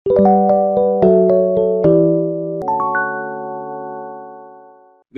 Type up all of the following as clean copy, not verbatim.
네,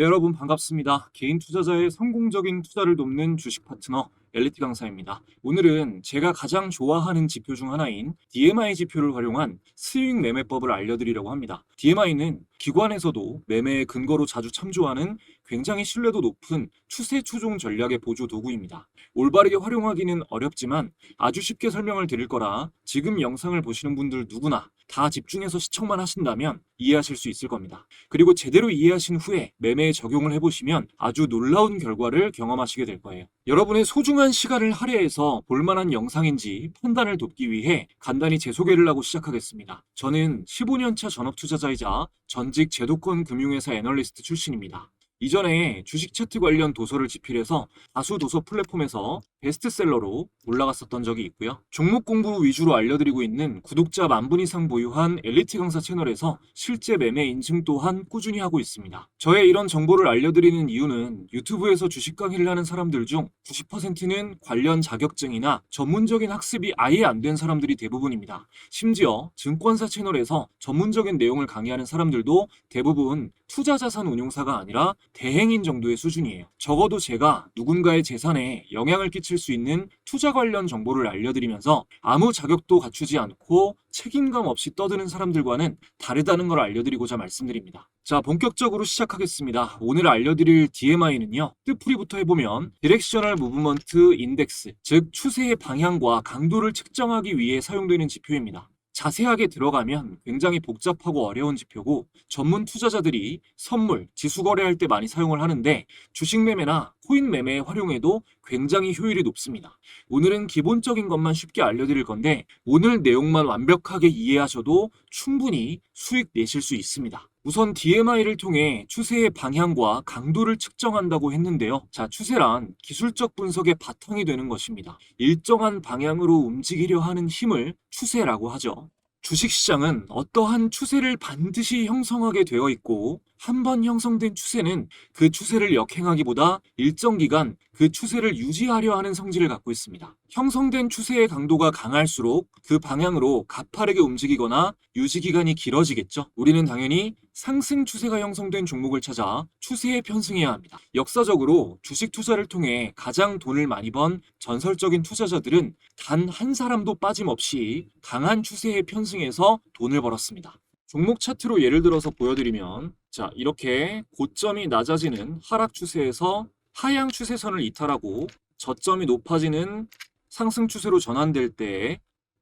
여러분 반갑습니다. 개인 투자자의 성공적인 투자를 돕는 주식 파트너 엘리트 강사입니다. 오늘은 제가 가장 좋아하는 지표 중 하나인 DMI 지표를 활용한 스윙 매매법을 알려드리려고 합니다. DMI는 기관에서도 매매의 근거로 자주 참조하는 굉장히 신뢰도 높은 추세 추종 전략의 보조 도구입니다. 올바르게 활용하기는 어렵지만 아주 쉽게 설명을 드릴 거라 지금 영상을 보시는 분들 누구나 다 집중해서 시청만 하신다면 이해하실 수 있을 겁니다. 그리고 제대로 이해하신 후에 매매에 적용을 해보시면 아주 놀라운 결과를 경험하시게 될 거예요. 여러분의 소중한 시간을 할애해서 볼만한 영상인지 판단을 돕기 위해 간단히 제 소개를 하고 시작하겠습니다. 저는 15년차 전업투자자이자 전직 제도권 금융회사 애널리스트 출신입니다. 이전에 주식 차트 관련 도서를 집필해서 다수 도서 플랫폼에서 베스트셀러로 올라갔었던 적이 있고요. 종목 공부 위주로 알려드리고 있는 구독자 10,000분 이상 보유한 엘리트 강사 채널에서 실제 매매 인증 또한 꾸준히 하고 있습니다. 저의 이런 정보를 알려드리는 이유는 유튜브에서 주식 강의를 하는 사람들 중 90%는 관련 자격증이나 전문적인 학습이 아예 안 된 사람들이 대부분입니다. 심지어 증권사 채널에서 전문적인 내용을 강의하는 사람들도 대부분 투자자산 운용사가 아니라 대행인 정도의 수준이에요. 적어도 제가 누군가의 재산에 영향을 끼칠 수 있는 투자 관련 정보를 알려드리면서 아무 자격도 갖추지 않고 책임감 없이 떠드는 사람들과는 다르다는 걸 알려드리고자 말씀드립니다. 자, 본격적으로 시작하겠습니다. 오늘 알려드릴 DMI는요, 뜻풀이부터 해보면 디렉셔널 무브먼트 인덱스, 즉 추세의 방향과 강도를 측정하기 위해 사용되는 지표입니다. 자세하게 들어가면 굉장히 복잡하고 어려운 지표고 전문 투자자들이 선물, 지수 거래할 때 많이 사용을 하는데 주식 매매나 코인 매매에 활용해도 굉장히 효율이 높습니다. 오늘은 기본적인 것만 쉽게 알려드릴 건데 오늘 내용만 완벽하게 이해하셔도 충분히 수익 내실 수 있습니다. 우선 DMI를 통해 추세의 방향과 강도를 측정한다고 했는데요. 자, 추세란 기술적 분석의 바탕이 되는 것입니다. 일정한 방향으로 움직이려 하는 힘을 추세라고 하죠. 주식시장은 어떠한 추세를 반드시 형성하게 되어 있고 한 번 형성된 추세는 그 추세를 역행하기보다 일정 기간 그 추세를 유지하려 하는 성질을 갖고 있습니다. 형성된 추세의 강도가 강할수록 그 방향으로 가파르게 움직이거나 유지 기간이 길어지겠죠. 우리는 당연히 상승 추세가 형성된 종목을 찾아 추세에 편승해야 합니다. 역사적으로 주식 투자를 통해 가장 돈을 많이 번 전설적인 투자자들은 단 한 사람도 빠짐없이 강한 추세에 편승해서 돈을 벌었습니다. 종목 차트로 예를 들어서 보여드리면 자, 이렇게 고점이 낮아지는 하락 추세에서 하향 추세선을 이탈하고 저점이 높아지는 상승 추세로 전환될 때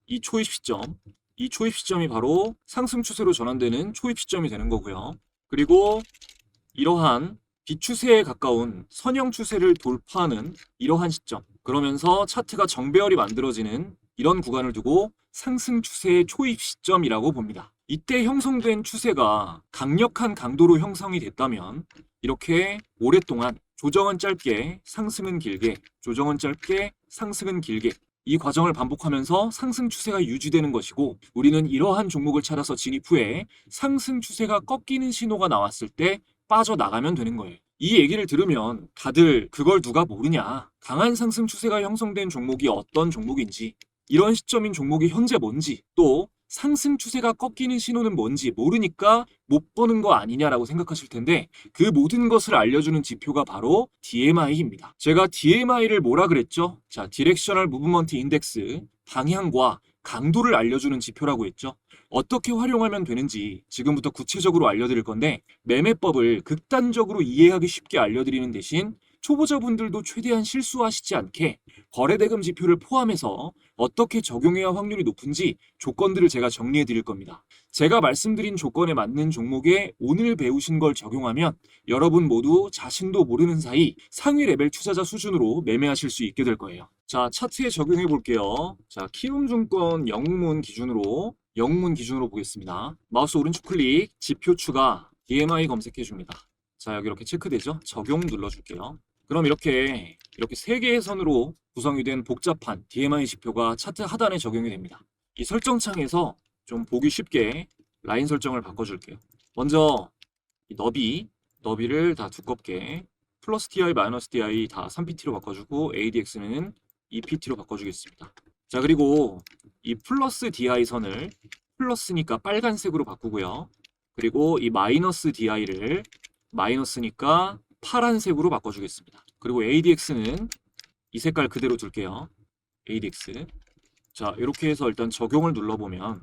이 초입 시점, 이 초입 시점이 바로 상승 추세로 전환되는 초입 시점이 되는 거고요. 그리고 이러한 비추세에 가까운 선형 추세를 돌파하는 이러한 시점, 그러면서 차트가 정배열이 만들어지는 이런 구간을 두고 상승 추세의 초입 시점이라고 봅니다. 이때 형성된 추세가 강력한 강도로 형성이 됐다면 이렇게 오랫동안 조정은 짧게, 상승은 길게, 조정은 짧게, 상승은 길게 이 과정을 반복하면서 상승 추세가 유지되는 것이고 우리는 이러한 종목을 찾아서 진입 후에 상승 추세가 꺾이는 신호가 나왔을 때 빠져나가면 되는 거예요. 이 얘기를 들으면 다들 그걸 누가 모르냐, 강한 상승 추세가 형성된 종목이 어떤 종목인지, 이런 시점인 종목이 현재 뭔지, 또 상승 추세가 꺾이는 신호는 뭔지 모르니까 못 보는 거 아니냐라고 생각하실 텐데 그 모든 것을 알려주는 지표가 바로 DMI입니다. 제가 DMI를 뭐라 그랬죠? 자, 디렉셔널 무브먼트 인덱스, 방향과 강도를 알려주는 지표라고 했죠. 어떻게 활용하면 되는지 지금부터 구체적으로 알려드릴 건데 매매법을 극단적으로 이해하기 쉽게 알려드리는 대신 초보자분들도 최대한 실수하시지 않게 거래대금 지표를 포함해서 어떻게 적용해야 확률이 높은지 조건들을 제가 정리해 드릴 겁니다. 제가 말씀드린 조건에 맞는 종목에 오늘 배우신 걸 적용하면 여러분 모두 자신도 모르는 사이 상위 레벨 투자자 수준으로 매매하실 수 있게 될 거예요. 자, 차트에 적용해 볼게요. 자, 키움증권 영문 기준으로 보겠습니다. 마우스 오른쪽 클릭, 지표 추가, DMI 검색해 줍니다. 자, 여기 이렇게 체크되죠? 적용 눌러줄게요. 그럼 이렇게 3개의 선으로 구성이 된 복잡한 DMI 지표가 차트 하단에 적용이 됩니다. 이 설정창에서 좀 보기 쉽게 라인 설정을 바꿔줄게요. 먼저 이 너비를 다 두껍게 플러스 DI, 마이너스 DI 다 3PT로 바꿔주고 ADX는 2PT로 바꿔주겠습니다. 자, 그리고 이 플러스 DI 선을 플러스니까 빨간색으로 바꾸고요. 그리고 이 마이너스 DI를 마이너스니까 파란색으로 바꿔주겠습니다. 그리고 ADX는 이 색깔 그대로 둘게요. ADX. 자, 이렇게 해서 일단 적용을 눌러보면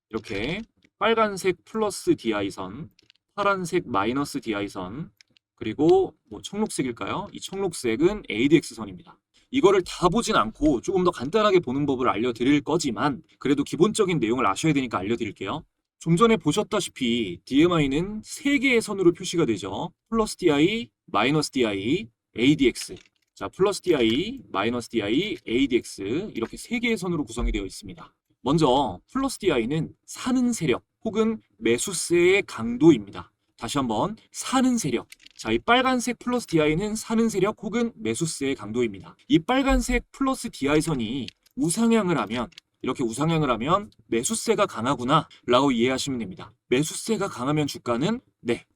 이렇게 빨간색 플러스 DI선, 파란색 마이너스 DI선, 그리고 뭐 청록색일까요? 이 청록색은 ADX선입니다. 이거를 다 보진 않고 조금 더 간단하게 보는 법을 알려드릴 거지만 그래도 기본적인 내용을 아셔야 되니까 알려드릴게요. 좀 전에 보셨다시피 DMI는 3개의 선으로 표시가 되죠. 플러스 DI, 마이너스 DI, ADX. 자, 플러스 DI, 마이너스 DI, ADX 이렇게 3개의 선으로 구성이 되어 있습니다. 먼저 플러스 DI는 사는 세력 혹은 매수세의 강도입니다. 다시 한번 사는 세력. 자, 이 빨간색 플러스 DI는 사는 세력 혹은 매수세의 강도입니다. 이 빨간색 플러스 DI선이 우상향을 하면 이렇게 우상향을 하면 매수세가 강하구나 라고 이해하시면 됩니다. 매수세가 강하면 주가는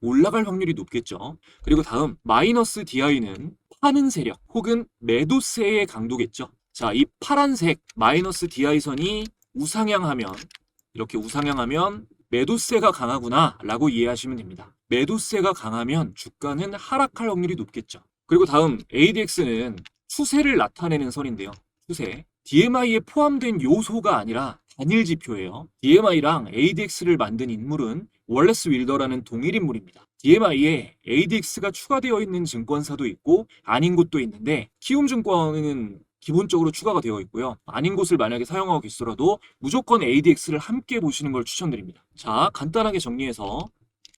올라갈 확률이 높겠죠. 그리고 다음 마이너스 DI는 파는 세력 혹은 매도세의 강도겠죠. 자, 이 파란색 마이너스 DI선이 우상향하면 이렇게 우상향하면 매도세가 강하구나 라고 이해하시면 됩니다. 매도세가 강하면 주가는 하락할 확률이 높겠죠. 그리고 다음 ADX는 추세를 나타내는 선인데요. 추세. DMI에 포함된 요소가 아니라 단일 지표예요. DMI랑 ADX를 만든 인물은 월레스 윌더라는 동일 인물입니다. DMI에 ADX가 추가되어 있는 증권사도 있고 아닌 곳도 있는데 키움증권은 기본적으로 추가가 되어 있고요. 아닌 곳을 만약에 사용하고 계시더라도 무조건 ADX를 함께 보시는 걸 추천드립니다. 자, 간단하게 정리해서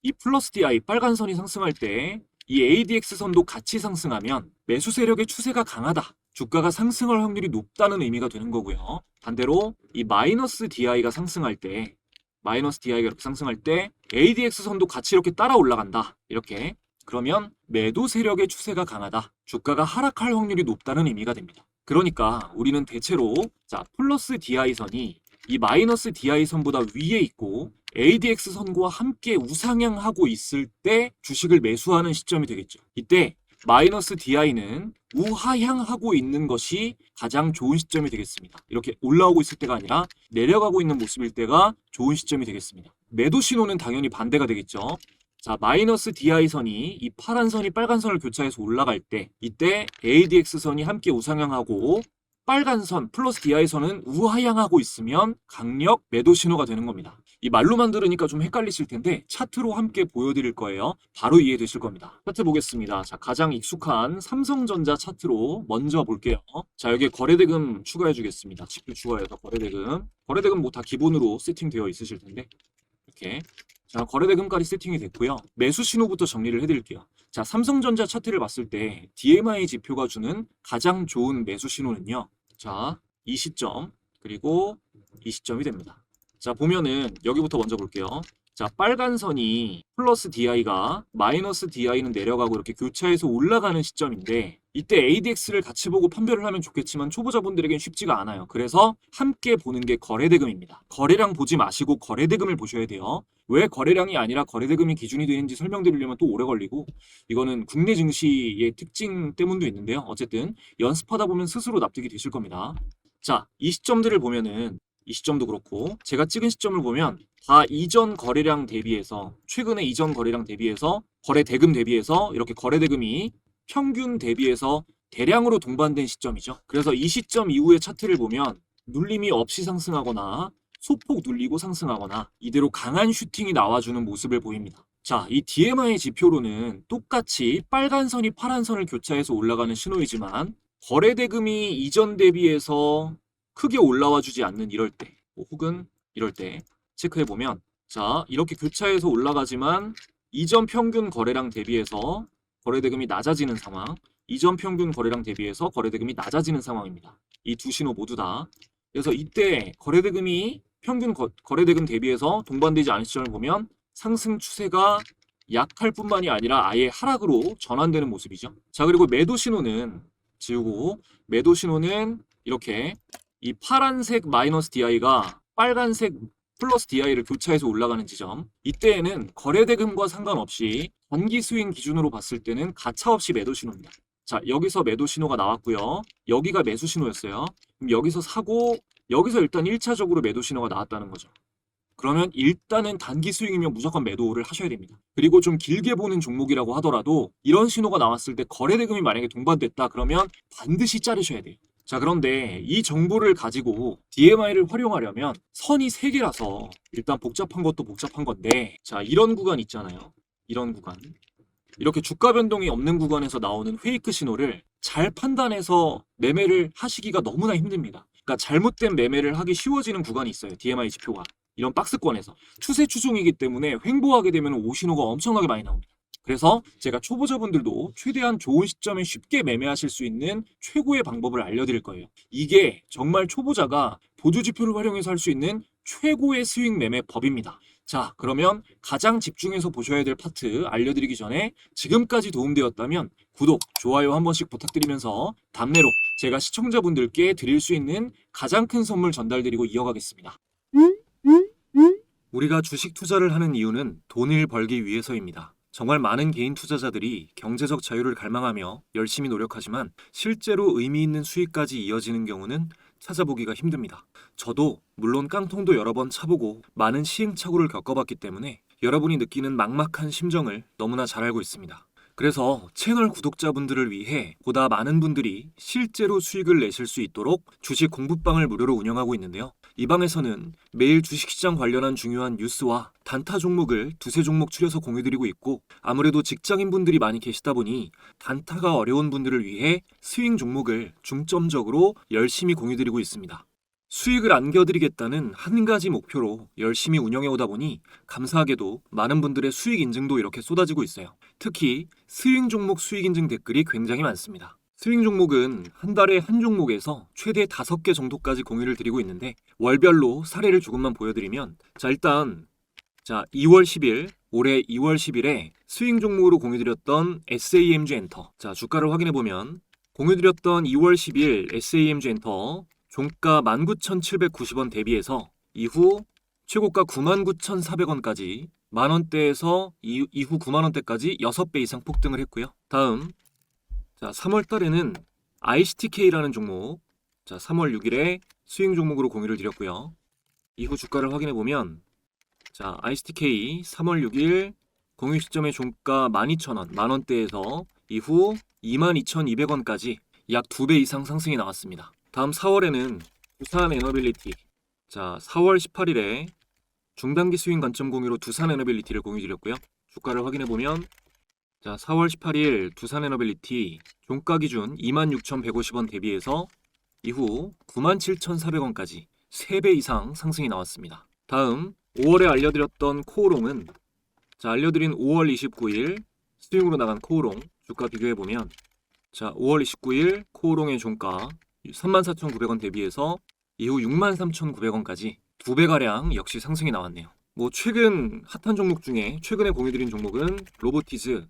이 플러스 DI 빨간 선이 상승할 때 이 ADX 선도 같이 상승하면 매수 세력의 추세가 강하다. 주가가 상승할 확률이 높다는 의미가 되는 거고요. 반대로 이 마이너스 DI가 상승할 때 마이너스 DI가 이렇게 상승할 때 ADX 선도 같이 이렇게 따라 올라간다. 이렇게. 그러면 매도 세력의 추세가 강하다. 주가가 하락할 확률이 높다는 의미가 됩니다. 그러니까 우리는 대체로 플러스 DI선이 이 마이너스 DI선보다 위에 있고 ADX선과 함께 우상향하고 있을 때 주식을 매수하는 시점이 되겠죠. 이때 마이너스 DI는 우하향하고 있는 것이 가장 좋은 시점이 되겠습니다. 이렇게 올라오고 있을 때가 아니라 내려가고 있는 모습일 때가 좋은 시점이 되겠습니다. 매도 신호는 당연히 반대가 되겠죠. 자, 마이너스 DI선이 이 파란 선이 빨간 선을 교차해서 올라갈 때 이때 ADX선이 함께 우상향하고 빨간 선 플러스 DI선은 우하향하고 있으면 강력 매도 신호가 되는 겁니다. 이 말로만 들으니까 좀 헷갈리실 텐데 차트로 함께 보여드릴 거예요. 바로 이해되실 겁니다. 차트 보겠습니다. 자, 가장 익숙한 삼성전자 차트로 먼저 볼게요. 자, 여기에 거래대금 추가해 주겠습니다. 지표 추가해서 거래대금. 거래대금 뭐 다 기본으로 세팅되어 있으실 텐데 이렇게. 자, 거래대금까지 세팅이 됐고요. 매수 신호부터 정리를 해드릴게요. 자, 삼성전자 차트를 봤을 때 DMI 지표가 주는 가장 좋은 매수 신호는요. 자, 이 시점 그리고 이 시점이 됩니다. 자, 보면은 여기부터 먼저 볼게요. 자, 빨간 선이 플러스 DI가 마이너스 DI는 내려가고 이렇게 교차해서 올라가는 시점인데 이때 ADX를 같이 보고 판별을 하면 좋겠지만 초보자분들에겐 쉽지가 않아요. 그래서 함께 보는 게 거래대금입니다. 거래량 보지 마시고 거래대금을 보셔야 돼요. 왜 거래량이 아니라 거래대금이 기준이 되는지 설명드리려면 또 오래 걸리고 이거는 국내 증시의 특징 때문도 있는데요. 어쨌든 연습하다 보면 스스로 납득이 되실 겁니다. 자, 이 시점들을 보면은 이 시점도 그렇고 제가 찍은 시점을 보면 다 이전 거래량 대비해서 최근에 이전 거래량 대비해서 거래대금 대비해서 이렇게 거래대금이 평균 대비해서 대량으로 동반된 시점이죠. 그래서 이 시점 이후의 차트를 보면 눌림이 없이 상승하거나 소폭 눌리고 상승하거나 이대로 강한 슈팅이 나와주는 모습을 보입니다. 자, 이 DMI 지표로는 똑같이 빨간 선이 파란 선을 교차해서 올라가는 신호이지만 거래대금이 이전 대비해서 크게 올라와 주지 않는 이럴 때 혹은 이럴 때 체크해보면 자, 이렇게 교차해서 올라가지만 이전 평균 거래량 대비해서 거래대금이 낮아지는 상황, 이전 평균 거래량 대비해서 거래대금이 낮아지는 상황입니다. 이 두 신호 모두 다. 그래서 이때 거래대금이 평균 거래대금 대비해서 동반되지 않은 시점을 보면 상승 추세가 약할 뿐만이 아니라 아예 하락으로 전환되는 모습이죠. 자, 그리고 매도 신호는 지우고 매도 신호는 이렇게 이 파란색 마이너스 DI가 빨간색 플러스 DI를 교차해서 올라가는 지점 이때에는 거래대금과 상관없이 단기 스윙 기준으로 봤을 때는 가차없이 매도 신호입니다. 자, 여기서 매도 신호가 나왔고요. 여기가 매수 신호였어요. 그럼 여기서 사고 여기서 일단 1차적으로 매도 신호가 나왔다는 거죠. 그러면 일단은 단기 스윙이면 무조건 매도를 하셔야 됩니다. 그리고 좀 길게 보는 종목이라고 하더라도 이런 신호가 나왔을 때 거래 대금이 만약에 동반됐다 그러면 반드시 자르셔야 돼요. 자, 그런데 이 정보를 가지고 DMI를 활용하려면 선이 3개라서 일단 복잡한 것도 복잡한 건데, 자, 이런 구간 있잖아요. 이런 구간. 이렇게 주가 변동이 없는 구간에서 나오는 페이크 신호를 잘 판단해서 매매를 하시기가 너무나 힘듭니다. 그러니까 잘못된 매매를 하기 쉬워지는 구간이 있어요. DMI 지표가. 이런 박스권에서. 추세 추종이기 때문에 횡보하게 되면 오신호가 엄청나게 많이 나옵니다. 그래서 제가 초보자분들도 최대한 좋은 시점에 쉽게 매매하실 수 있는 최고의 방법을 알려드릴 거예요. 이게 정말 초보자가 보조 지표를 활용해서 할 수 있는 최고의 스윙 매매 법입니다. 자, 그러면 가장 집중해서 보셔야 될 파트 알려드리기 전에 지금까지 도움되었다면 구독, 좋아요 한 번씩 부탁드리면서 답례로 제가 시청자분들께 드릴 수 있는 가장 큰 선물 전달드리고 이어가겠습니다. 우리가 주식 투자를 하는 이유는 돈을 벌기 위해서입니다. 정말 많은 개인 투자자들이 경제적 자유를 갈망하며 열심히 노력하지만 실제로 의미 있는 수익까지 이어지는 경우는 찾아보기가 힘듭니다. 저도 물론 깡통도 여러 번 차보고 많은 시행착오를 겪어봤기 때문에 여러분이 느끼는 막막한 심정을 너무나 잘 알고 있습니다. 그래서 채널 구독자분들을 위해 보다 많은 분들이 실제로 수익을 내실 수 있도록 주식 공부방을 무료로 운영하고 있는데요. 이 방에서는 매일 주식시장 관련한 중요한 뉴스와 단타 종목을 두세 종목 추려서 공유드리고 있고, 아무래도 직장인분들이 많이 계시다 보니 단타가 어려운 분들을 위해 스윙 종목을 중점적으로 열심히 공유드리고 있습니다. 수익을 안겨드리겠다는 한 가지 목표로 열심히 운영해오다 보니 감사하게도 많은 분들의 수익 인증도 이렇게 쏟아지고 있어요. 특히 스윙 종목 수익 인증 댓글이 굉장히 많습니다. 스윙 종목은 한 달에 한 종목에서 최대 5개 정도까지 공유를 드리고 있는데, 월별로 사례를 조금만 보여드리면, 일단 2월 10일, 올해 2월 10일에 스윙 종목으로 공유드렸던 SAMG 엔터. 주가를 확인해보면 공유드렸던 2월 10일 SAMG 엔터 종가 19,790원 대비해서 이후 최고가 99,400원까지 만원대에서 이후 9만원대까지 6배 이상 폭등을 했고요. 다음 3월 달에는 ICTK라는 종목 3월 6일에 스윙 종목으로 공유를 드렸고요. 이후 주가를 확인해보면 ICTK 3월 6일 공유 시점의 종가 12,000원 만원대에서 이후 22,200원까지 약 2배 이상 상승이 나왔습니다. 다음 4월에는 두산 에너빌리티 4월 18일에 중단기 스윙 관점 공유로 두산 에너빌리티를 공유 드렸고요. 주가를 확인해보면 4월 18일 두산 에너빌리티 종가 기준 26,150원 대비해서 이후 97,400원까지 3배 이상 상승이 나왔습니다. 다음 5월에 알려드렸던 코오롱은 알려드린 5월 29일 스윙으로 나간 코오롱 주가 비교해보면 5월 29일 코오롱의 종가 34,900원 대비해서 이후 63,900원까지 2배가량 역시 상승이 나왔네요. 최근 핫한 종목 중에 최근에 공유드린 종목은 로보티즈.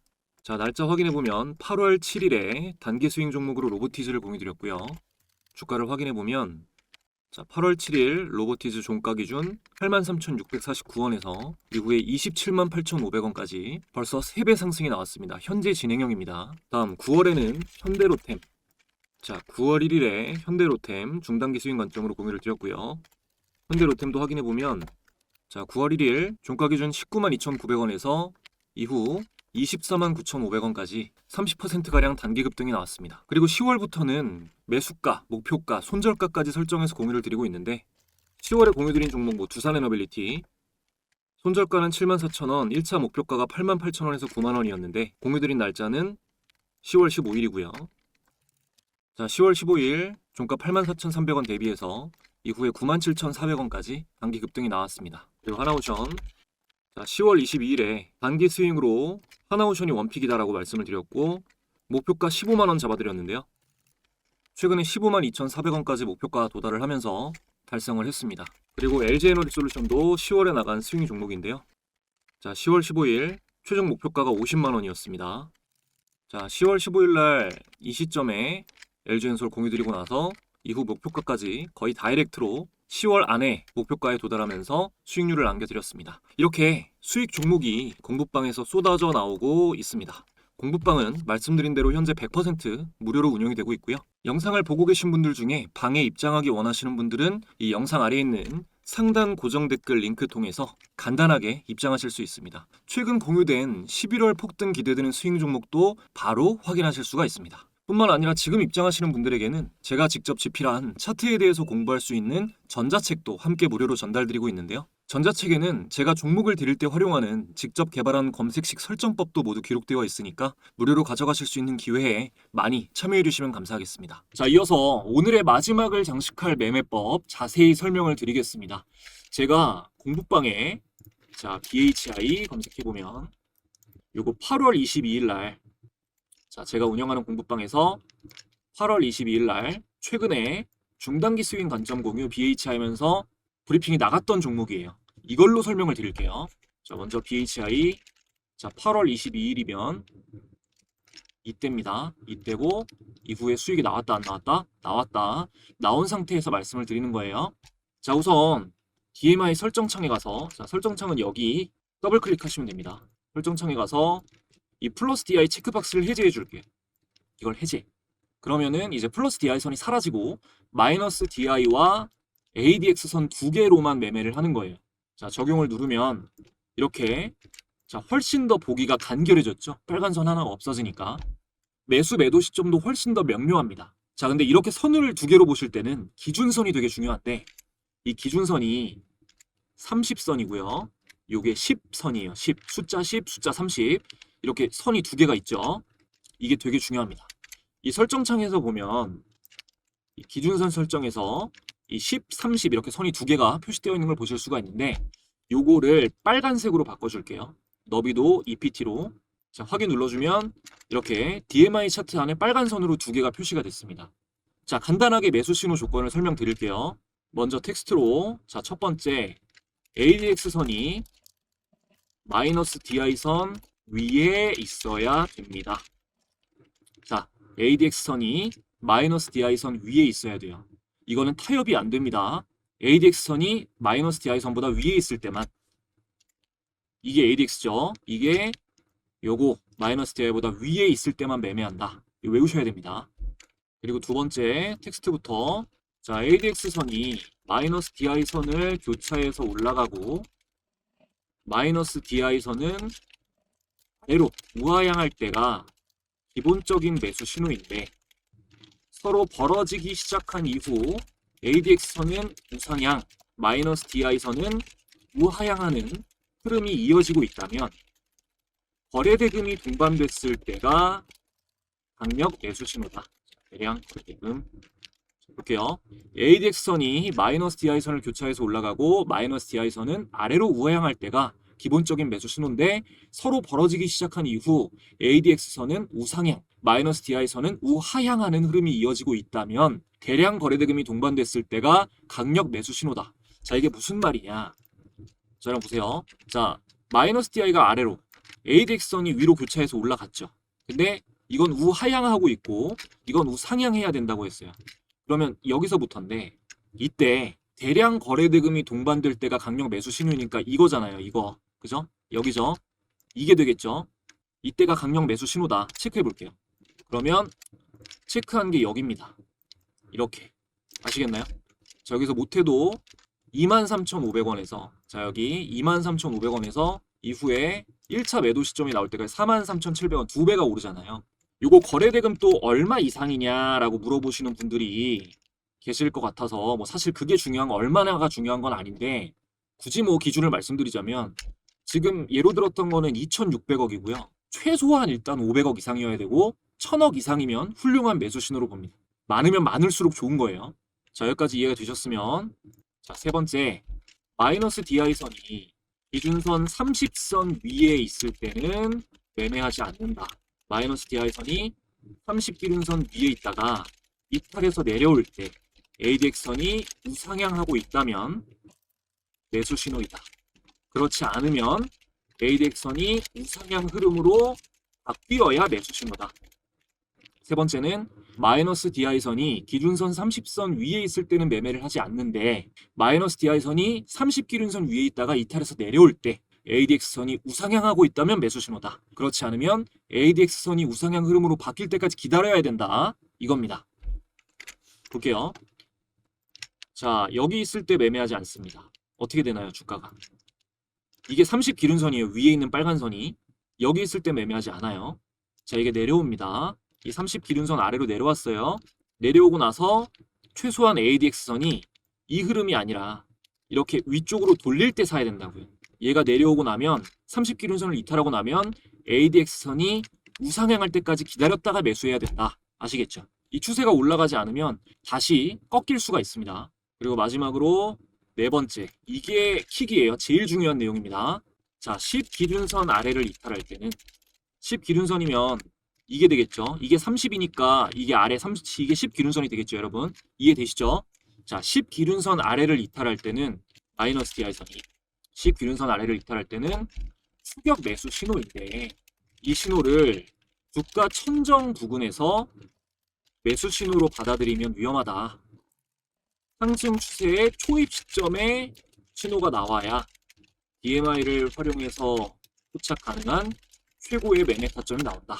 날짜 확인해보면 8월 7일에 단기 스윙 종목으로 로보티즈를 공유드렸고요. 주가를 확인해보면 8월 7일 로보티즈 종가 기준 83,649원에서 이후에 278,500원까지 벌써 3배 상승이 나왔습니다. 현재 진행형입니다. 다음 9월에는 현대로템. 9월 1일에 현대로템 중단기 스윙 관점으로 공유를 드렸고요. 현대로템도 확인해보면 9월 1일 종가 기준 192,900원에서 이후 249,500원까지 30%가량 단기 급등이 나왔습니다. 그리고 10월부터는 매수가, 목표가, 손절가까지 설정해서 공유를 드리고 있는데, 10월에 공유드린 종목 두산 에너빌리티 손절가는 74,000원, 1차 목표가가 88,000원에서 9만원이었는데 공유드린 날짜는 10월 15일이고요. 10월 15일 종가 84,300원 대비해서 이후에 97,400원까지 단기 급등이 나왔습니다. 그리고 하나오션 10월 22일에 단기 스윙으로 하나오션이 원픽이다라고 말씀을 드렸고 목표가 15만원 잡아드렸는데요. 최근에 152,400원까지 목표가 도달을 하면서 달성을 했습니다. 그리고 LG에너지솔루션도 10월에 나간 스윙 종목인데요. 10월 15일 최종 목표가가 50만원이었습니다. 10월 15일날 이 시점에 LG엔솔 공유드리고 나서 이후 목표가까지 거의 다이렉트로 10월 안에 목표가에 도달하면서 수익률을 안겨드렸습니다. 이렇게 수익 종목이 공부방에서 쏟아져 나오고 있습니다. 공부방은 말씀드린 대로 현재 100% 무료로 운영이 되고 있고요. 영상을 보고 계신 분들 중에 방에 입장하기 원하시는 분들은 이 영상 아래에 있는 상단 고정 댓글 링크 통해서 간단하게 입장하실 수 있습니다. 최근 공유된 11월 폭등 기대되는 스윙 종목도 바로 확인하실 수가 있습니다. 뿐만 아니라 지금 입장하시는 분들에게는 제가 직접 집필한 차트에 대해서 공부할 수 있는 전자책도 함께 무료로 전달드리고 있는데요. 전자책에는 제가 종목을 드릴 때 활용하는 직접 개발한 검색식 설정법도 모두 기록되어 있으니까 무료로 가져가실 수 있는 기회에 많이 참여해 주시면 감사하겠습니다. 자, 이어서 오늘의 마지막을 장식할 매매법 자세히 설명을 드리겠습니다. 제가 공부방에 BHI 검색해보면 요거 8월 22일 날 제가 운영하는 공부방에서 8월 22일 날 최근에 중단기 스윙 관점 공유 BHI 하면서 브리핑이 나갔던 종목이에요. 이걸로 설명을 드릴게요. 먼저 BHI 8월 22일이면 이때입니다. 이때고 이후에 수익이 나왔다 안 나왔다? 나왔다. 나온 상태에서 말씀을 드리는 거예요. 우선 DMI 설정창에 가서 설정창은 여기 더블 클릭하시면 됩니다. 설정창에 가서 이 플러스 DI 체크박스를 해제해 줄게요. 이걸 해제. 그러면은 이제 플러스 DI 선이 사라지고 마이너스 DI와 ADX 선 두 개로만 매매를 하는 거예요. 적용을 누르면 이렇게 훨씬 더 보기가 간결해졌죠. 빨간 선 하나가 없어지니까. 매수 매도 시점도 훨씬 더 명료합니다. 근데 이렇게 선을 두 개로 보실 때는 기준선이 되게 중요한데 이 기준선이 30선이고요. 요게 10선이에요. 10, 숫자 10, 숫자 30 이렇게 선이 두 개가 있죠. 이게 되게 중요합니다. 이 설정창에서 보면 이 기준선 설정에서 이 10, 30 이렇게 선이 두 개가 표시되어 있는 걸 보실 수가 있는데 요거를 빨간색으로 바꿔줄게요. 너비도 EPT로 확인 눌러주면 이렇게 DMI 차트 안에 빨간 선으로 두 개가 표시가 됐습니다. 간단하게 매수 신호 조건을 설명드릴게요. 먼저 텍스트로 첫 번째 ADX 선이 마이너스 DI 선 위에 있어야 됩니다. ADX 선이 마이너스 DI 선 위에 있어야 돼요. 이거는 타협이 안 됩니다. ADX 선이 마이너스 DI 선보다 위에 있을 때만. 이게 ADX죠. 이게 요거 마이너스 DI보다 위에 있을 때만 매매한다. 이거 외우셔야 됩니다. 그리고 두 번째 텍스트부터 ADX 선이 마이너스 DI 선을 교차해서 올라가고 마이너스 DI 선은 아래로 우하향할 때가 기본적인 매수 신호인데 서로 벌어지기 시작한 이후 ADX선은 우상향, 마이너스 DI선은 우하향하는 흐름이 이어지고 있다면 거래대금이 동반됐을 때가 강력 매수 신호다. 대량 거래대금 볼게요. ADX선이 마이너스 DI선을 교차해서 올라가고 마이너스 DI선은 아래로 우하향할 때가 기본적인 매수 신호인데 서로 벌어지기 시작한 이후 ADX선은 우상향, 마이너스 DI선은 우하향하는 흐름이 이어지고 있다면 대량 거래대금이 동반됐을 때가 강력 매수 신호다. 이게 무슨 말이냐? 여러분 보세요. 마이너스 DI가 아래로, ADX선이 위로 교차해서 올라갔죠. 근데 이건 우하향하고 있고 이건 우상향해야 된다고 했어요. 그러면 여기서부터인데 이때 대량 거래대금이 동반될 때가 강력 매수 신호니까 이거잖아요. 이거. 그죠? 여기죠. 이게 되겠죠. 이때가 강력 매수 신호다. 체크해 볼게요. 그러면 체크한 게 여기입니다. 이렇게. 아시겠나요? 여기서 못해도 23,500원에서 여기 23,500원에서 이후에 1차 매도 시점이 나올 때가 43,700원 2배가 오르잖아요. 요거 거래대금 또 얼마 이상이냐라고 물어보시는 분들이 계실 것 같아서 사실 그게 중요한 건 얼마나가 중요한 건 아닌데 굳이 기준을 말씀드리자면 지금 예로 들었던 거는 2,600억이고요. 최소한 일단 500억 이상이어야 되고 1,000억 이상이면 훌륭한 매수 신호로 봅니다. 많으면 많을수록 좋은 거예요. 여기까지 이해가 되셨으면 세 번째 마이너스 DI선이 기준선 30선 위에 있을 때는 매매하지 않는다. 마이너스 DI선이 30기준선 위에 있다가 이탈해서 내려올 때 ADX선이 우상향하고 있다면 매수 신호이다. 그렇지 않으면 ADX선이 우상향 흐름으로 바뀌어야 매수 신호다. 세 번째는 마이너스 DI선이 기준선 30선 위에 있을 때는 매매를 하지 않는데 마이너스 DI선이 30기준선 위에 있다가 이탈해서 내려올 때 ADX선이 우상향하고 있다면 매수 신호다. 그렇지 않으면 ADX선이 우상향 흐름으로 바뀔 때까지 기다려야 된다. 이겁니다. 볼게요. 여기 있을 때 매매하지 않습니다. 어떻게 되나요, 주가가? 이게 30 기준선이에요. 위에 있는 빨간 선이. 여기 있을 때 매매하지 않아요. 자, 이게 내려옵니다. 이 30 기준선 아래로 내려왔어요. 내려오고 나서 최소한 ADX선이 이 흐름이 아니라 이렇게 위쪽으로 돌릴 때 사야 된다고요. 얘가 내려오고 나면 30 기준선을 이탈하고 나면 ADX선이 우상향할 때까지 기다렸다가 매수해야 된다. 아시겠죠? 이 추세가 올라가지 않으면 다시 꺾일 수가 있습니다. 그리고 마지막으로 네 번째, 이게 킥이에요. 제일 중요한 내용입니다. 자, 10 기준선 아래를 이탈할 때는 10 기준선이면 이게 되겠죠. 이게 30이니까 이게 아래 30, 이게 10 기준선이 되겠죠, 여러분. 이해되시죠? 자, 10 기준선 아래를 이탈할 때는 마이너스 DI선이 10 기준선 아래를 이탈할 때는 추격 매수 신호인데 이 신호를 주가 천정 부근에서 매수 신호로 받아들이면 위험하다. 상승 추세의 초입 시점에 신호가 나와야 DMI를 활용해서 포착 가능한 최고의 매매 타점이 나온다.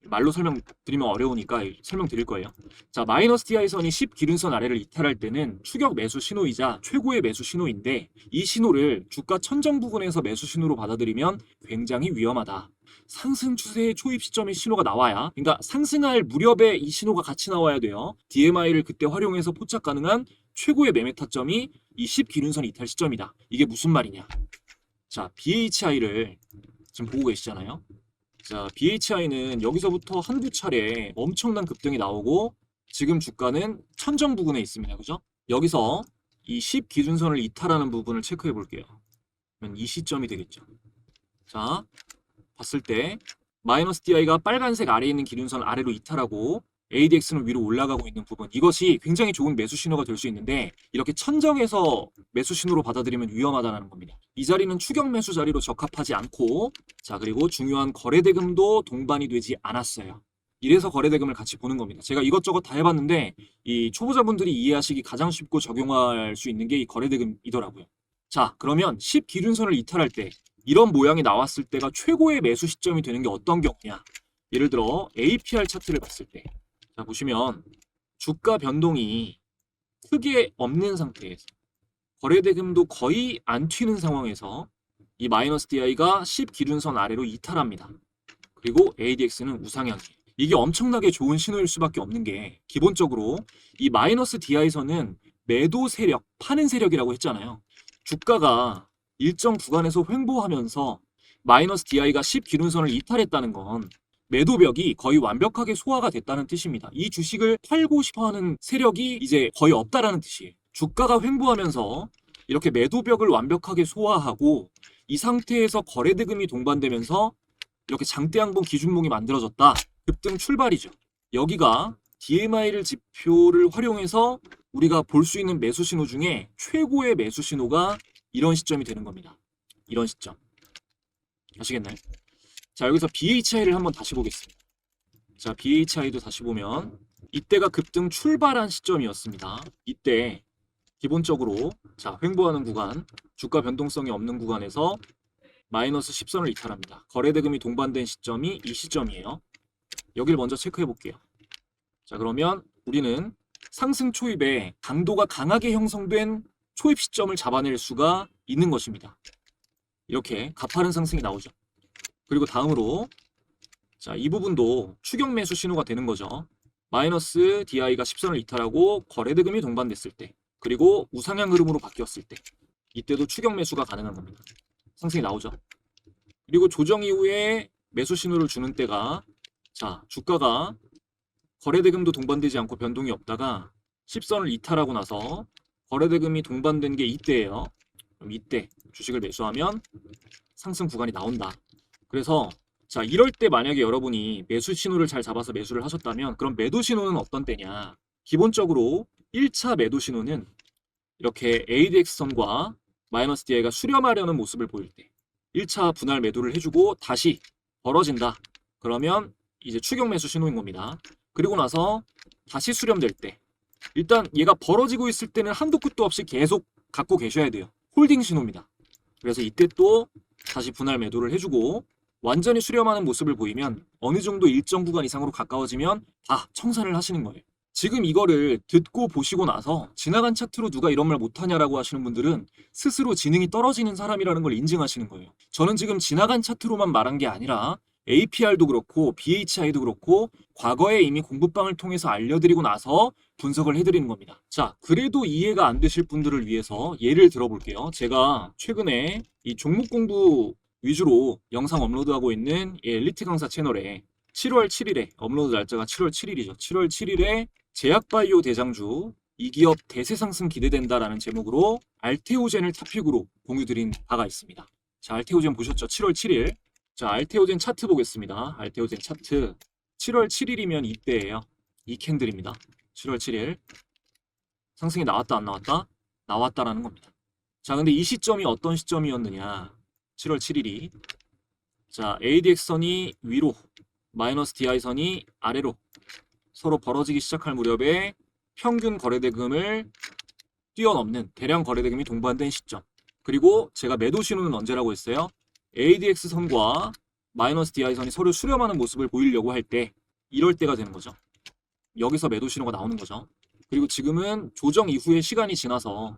말로 설명드리면 어려우니까 설명드릴 거예요. 자, 마이너스 DI선이 10 기준선 아래를 이탈할 때는 추격 매수 신호이자 최고의 매수 신호인데 이 신호를 주가 천정 부근에서 매수 신호로 받아들이면 굉장히 위험하다. 상승 추세의 초입 시점의 신호가 나와야, 그러니까 상승할 무렵에 이 신호가 같이 나와야 돼요. DMI를 그때 활용해서 포착 가능한 최고의 매매 타점이 이 10 기준선 이탈 시점이다. 이게 무슨 말이냐? 자, BHI를 지금 보고 계시잖아요. 자, BHI는 여기서부터 한두 차례 엄청난 급등이 나오고 지금 주가는 천정 부근에 있습니다. 그죠? 여기서 이 10 기준선을 이탈하는 부분을 체크해 볼게요. 그러면 이 시점이 되겠죠. 자, 봤을 때 마이너스 DI가 빨간색 아래에 있는 기준선 아래로 이탈하고 ADX는 위로 올라가고 있는 부분, 이것이 굉장히 좋은 매수 신호가 될 수 있는데 이렇게 천정에서 매수 신호로 받아들이면 위험하다는 겁니다. 이 자리는 추격 매수 자리로 적합하지 않고, 자, 그리고 중요한 거래대금도 동반이 되지 않았어요. 이래서 거래대금을 같이 보는 겁니다. 제가 이것저것 다 해봤는데 이 초보자분들이 이해하시기 가장 쉽고 적용할 수 있는 게 이 거래대금이더라고요. 자, 그러면 10 기준선을 이탈할 때 이런 모양이 나왔을 때가 최고의 매수 시점이 되는 게 어떤 경우냐? 예를 들어 APR 차트를 봤을 때, 자, 보시면 주가 변동이 크게 없는 상태에서 거래대금도 거의 안 튀는 상황에서 이 마이너스 DI가 10 기준선 아래로 이탈합니다. 그리고 ADX는 우상향이에요. 이게 엄청나게 좋은 신호일 수밖에 없는 게, 기본적으로 이 마이너스 DI선은 매도 세력, 파는 세력이라고 했잖아요. 주가가 일정 구간에서 횡보하면서 마이너스 DI가 10 기준선을 이탈했다는 건 매도벽이 거의 완벽하게 소화가 됐다는 뜻입니다. 이 주식을 팔고 싶어하는 세력이 이제 거의 없다라는 뜻이에요. 주가가 횡보하면서 이렇게 매도벽을 완벽하게 소화하고 이 상태에서 거래대금이 동반되면서 이렇게 장대양봉 기준봉이 만들어졌다. 급등 출발이죠. 여기가 DMI를 지표를 활용해서 우리가 볼 수 있는 매수 신호 중에 최고의 매수 신호가 이런 시점이 되는 겁니다. 이런 시점. 아시겠나요? 자, 여기서 BHI를 한번 다시 보겠습니다. 자, BHI도 다시 보면 이때가 급등 출발한 시점이었습니다. 이때 기본적으로, 자, 횡보하는 구간, 주가 변동성이 없는 구간에서 마이너스 10선을 이탈합니다. 거래대금이 동반된 시점이 이 시점이에요. 여기를 먼저 체크해 볼게요. 자, 그러면 우리는 상승 초입에 강도가 강하게 형성된 초입 시점을 잡아낼 수가 있는 것입니다. 이렇게 가파른 상승이 나오죠. 그리고 다음으로, 자, 이 부분도 추격 매수 신호가 되는 거죠. 마이너스 DI가 10선을 이탈하고 거래대금이 동반됐을 때, 그리고 우상향 흐름으로 바뀌었을 때, 이때도 추격 매수가 가능한 겁니다. 상승이 나오죠. 그리고 조정 이후에 매수 신호를 주는 때가, 자, 주가가 거래대금도 동반되지 않고 변동이 없다가 10선을 이탈하고 나서 거래대금이 동반된 게 이때예요. 그럼 이때 주식을 매수하면 상승 구간이 나온다. 그래서, 자, 이럴 때 만약에 여러분이 매수 신호를 잘 잡아서 매수를 하셨다면, 그럼 매도 신호는 어떤 때냐? 기본적으로 1차 매도 신호는 이렇게 ADX선과 마이너스 DI가 수렴하려는 모습을 보일 때 1차 분할 매도를 해주고 다시 벌어진다. 그러면 이제 추격 매수 신호인 겁니다. 그리고 나서 다시 수렴될 때, 일단 얘가 벌어지고 있을 때는 한도 끝도 없이 계속 갖고 계셔야 돼요. 홀딩 신호입니다. 그래서 이때 또 다시 분할 매도를 해주고 완전히 수렴하는 모습을 보이면 어느 정도 일정 구간 이상으로 가까워지면 다 청산을 하시는 거예요. 지금 이거를 듣고 보시고 나서 지나간 차트로 누가 이런 말 못하냐라고 하시는 분들은 스스로 지능이 떨어지는 사람이라는 걸 인증하시는 거예요. 저는 지금 지나간 차트로만 말한 게 아니라 APR도 그렇고 BHI도 그렇고 과거에 이미 공부방을 통해서 알려드리고 나서 분석을 해드리는 겁니다. 자, 그래도 이해가 안 되실 분들을 위해서 예를 들어볼게요. 제가 최근에 이 종목 공부 위주로 영상 업로드하고 있는 이 엘리트 강사 채널에 7월 7일에 업로드 날짜가 7월 7일이죠. 7월 7일에 제약바이오 대장주 이 기업 대세 상승 기대된다라는 제목으로 알테오젠을 토픽으로 공유드린 바가 있습니다. 자, 알테오젠 보셨죠? 7월 7일. 자, 알테오젠 차트 보겠습니다. 알테오젠 차트. 7월 7일이면 이때예요. 이 캔들입니다. 7월 7일. 상승이 나왔다 안 나왔다? 나왔다라는 겁니다. 자, 근데 이 시점이 어떤 시점이었느냐? 7월 7일이. 자, ADX선이 위로, 마이너스 DI선이 아래로 서로 벌어지기 시작할 무렵에 평균 거래대금을 뛰어넘는 대량 거래대금이 동반된 시점. 그리고 제가 매도 신호는 언제라고 했어요? ADX선과 마이너스 DI선이 서로 수렴하는 모습을 보이려고 할 때 이럴 때가 되는 거죠. 여기서 매도 신호가 나오는 거죠. 그리고 지금은 조정 이후에 시간이 지나서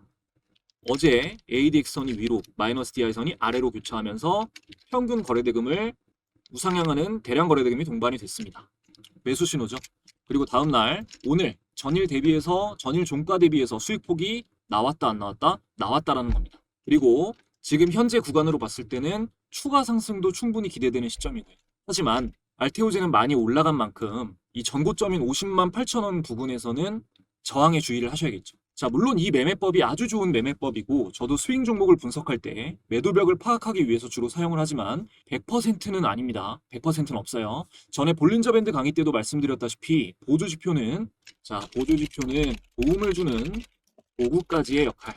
어제 ADX선이 위로, 마이너스 DI선이 아래로 교차하면서 평균 거래대금을 우상향하는 대량 거래대금이 동반이 됐습니다. 매수 신호죠. 그리고 다음날 오늘 전일 대비해서 전일 종가 대비해서 수익폭이 나왔다 안 나왔다? 나왔다라는 겁니다. 그리고 지금 현재 구간으로 봤을 때는 추가 상승도 충분히 기대되는 시점이고요. 하지만 알테오젠은 많이 올라간 만큼 이 전고점인 50만 8천 원 부분에서는 저항에 주의를 하셔야겠죠. 자, 물론 이 매매법이 아주 좋은 매매법이고 저도 스윙 종목을 분석할 때 매도벽을 파악하기 위해서 주로 사용을 하지만 100%는 아닙니다. 100%는 없어요. 전에 볼린저 밴드 강의 때도 말씀드렸다시피 보조지표는 도움을 주는 도구까지의 역할.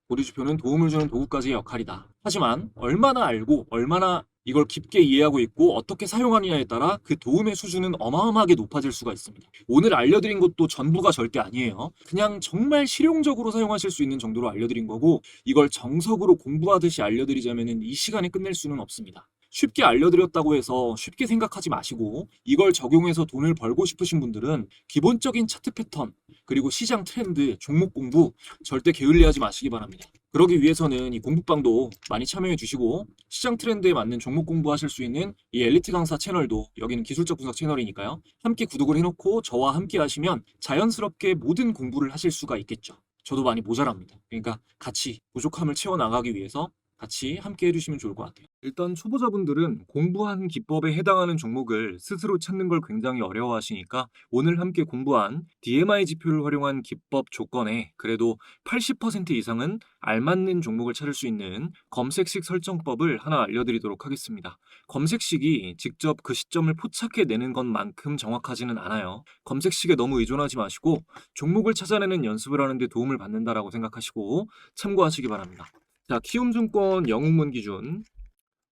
보조지표는 도움을 주는 도구까지의 역할이다. 하지만 얼마나 알고 얼마나 이걸 깊게 이해하고 있고 어떻게 사용하느냐에 따라 그 도움의 수준은 어마어마하게 높아질 수가 있습니다. 오늘 알려드린 것도 전부가 절대 아니에요. 그냥 정말 실용적으로 사용하실 수 있는 정도로 알려드린 거고 이걸 정석으로 공부하듯이 알려드리자면 이 시간에 끝낼 수는 없습니다. 쉽게 알려드렸다고 해서 쉽게 생각하지 마시고 이걸 적용해서 돈을 벌고 싶으신 분들은 기본적인 차트 패턴 그리고 시장 트렌드, 종목 공부 절대 게을리하지 마시기 바랍니다. 그러기 위해서는 이 공부방도 많이 참여해 주시고 시장 트렌드에 맞는 종목 공부하실 수 있는 이 엘리트 강사 채널도 여기는 기술적 분석 채널이니까요. 함께 구독을 해놓고 저와 함께 하시면 자연스럽게 모든 공부를 하실 수가 있겠죠. 저도 많이 모자랍니다. 그러니까 같이 부족함을 채워나가기 위해서 같이 함께 해주시면 좋을 것 같아요. 일단 초보자분들은 공부한 기법에 해당하는 종목을 스스로 찾는 걸 굉장히 어려워하시니까 오늘 함께 공부한 DMI 지표를 활용한 기법 조건에 그래도 80% 이상은 알맞는 종목을 찾을 수 있는 검색식 설정법을 하나 알려드리도록 하겠습니다. 검색식이 직접 그 시점을 포착해내는 것만큼 정확하지는 않아요. 검색식에 너무 의존하지 마시고 종목을 찾아내는 연습을 하는 데 도움을 받는다라고 생각하시고 참고하시기 바랍니다. 자, 키움증권 영웅문 기준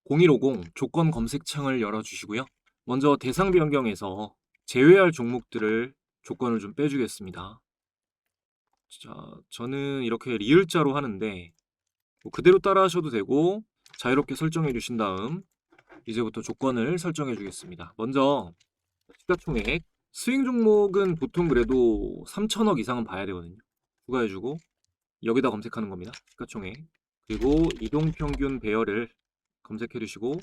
0150 조건 검색창을 열어주시고요. 먼저 대상 변경에서 제외할 종목들을 조건을 좀 빼주겠습니다. 자, 저는 이렇게 리을자로 하는데 뭐 그대로 따라 하셔도 되고 자유롭게 설정해 주신 다음 이제부터 조건을 설정해 주겠습니다. 먼저 시가총액 스윙 종목은 보통 그래도 3천억 이상은 봐야 되거든요. 추가해주고 여기다 검색하는 겁니다. 시가총액 그리고 이동평균 배열을 검색해 주시고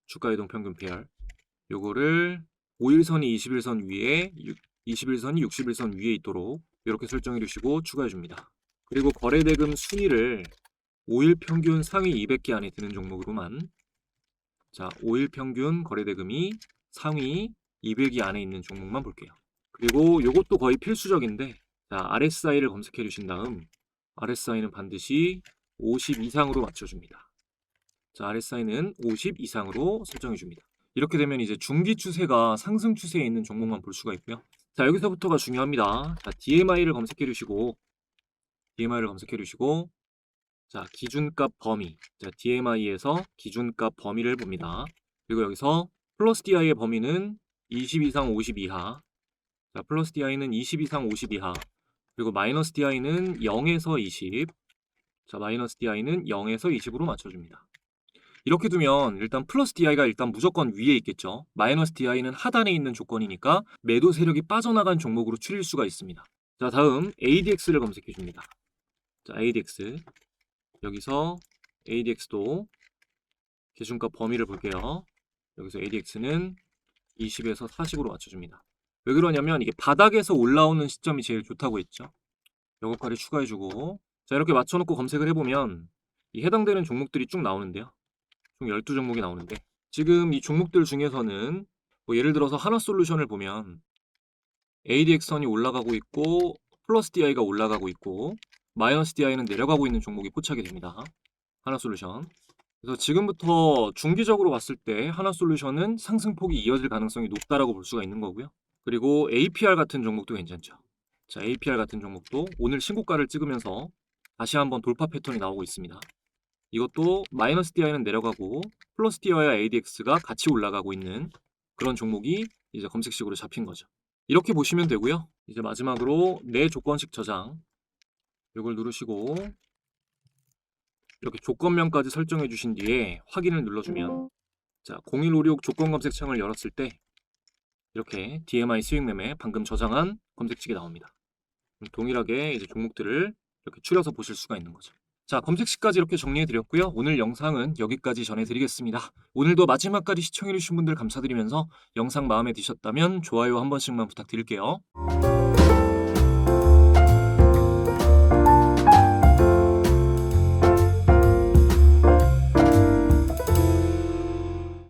주가 이동평균 배열 요거를 5일선이 21선 위에 21선이 61선 위에 있도록 이렇게 설정해 주시고 추가해 줍니다. 그리고 거래대금 순위를 5일 평균 상위 200개 안에 드는 종목으로만 자 5일 평균 거래대금이 상위 200위 안에 있는 종목만 볼게요. 그리고 요것도 거의 필수적인데 자 RSI를 검색해 주신 다음 RSI는 반드시 50 이상으로 맞춰줍니다. 자, RSI는 50 이상으로 설정해 줍니다. 이렇게 되면 이제 중기 추세가 상승 추세에 있는 종목만 볼 수가 있고요. 자, 여기서부터가 중요합니다. 자, DMI를 검색해 주시고 자, 기준값 범위. 자, DMI에서 기준값 범위를 봅니다. 그리고 여기서 플러스 DI의 범위는 20 이상 50 이하. 자, 플러스 DI는 20 이상 50 이하. 그리고 마이너스 DI는 0에서 20. 자, 마이너스 DI는 0에서 20으로 맞춰줍니다. 이렇게 두면 일단 플러스 DI가 일단 무조건 위에 있겠죠. 마이너스 DI는 하단에 있는 조건이니까 매도 세력이 빠져나간 종목으로 추릴 수가 있습니다. 자, 다음 ADX를 검색해 줍니다. 자, ADX. 여기서 ADX도 기준가 범위를 볼게요. 여기서 ADX는 20에서 40으로 맞춰줍니다. 왜 그러냐면 이게 바닥에서 올라오는 시점이 제일 좋다고 했죠. 요거까지 추가해주고, 자, 이렇게 맞춰놓고 검색을 해보면 이 해당되는 종목들이 쭉 나오는데요. 총 12종목이 나오는데, 지금 이 종목들 중에서는 뭐 예를 들어서 하나솔루션을 보면 ADX선이 올라가고 있고 플러스 DI가 올라가고 있고 마이너스 DI는 내려가고 있는 종목이 포착이 됩니다. 하나솔루션. 그래서 지금부터 중기적으로 봤을 때 하나솔루션은 상승폭이 이어질 가능성이 높다라고 볼 수가 있는 거고요. 그리고 APR 같은 종목도 괜찮죠. 자, APR 같은 종목도 오늘 신고가를 찍으면서 다시 한번 돌파 패턴이 나오고 있습니다. 이것도 마이너스 DI는 내려가고 플러스 DI와 ADX가 같이 올라가고 있는 그런 종목이 이제 검색식으로 잡힌 거죠. 이렇게 보시면 되고요. 이제 마지막으로 내 조건식 저장, 이걸 누르시고 이렇게 조건명까지 설정해 주신 뒤에 확인을 눌러주면, 자, 0156 조건 검색창을 열었을 때 이렇게 DMI 수익 매매 방금 저장한 검색식이 나옵니다. 동일하게 이제 종목들을 이렇게 추려서 보실 수가 있는 거죠. 자, 검색식까지 이렇게 정리해 드렸고요. 오늘 영상은 여기까지 전해 드리겠습니다. 오늘도 마지막까지 시청해 주신 분들 감사드리면서 영상 마음에 드셨다면 좋아요 한 번씩만 부탁드릴게요.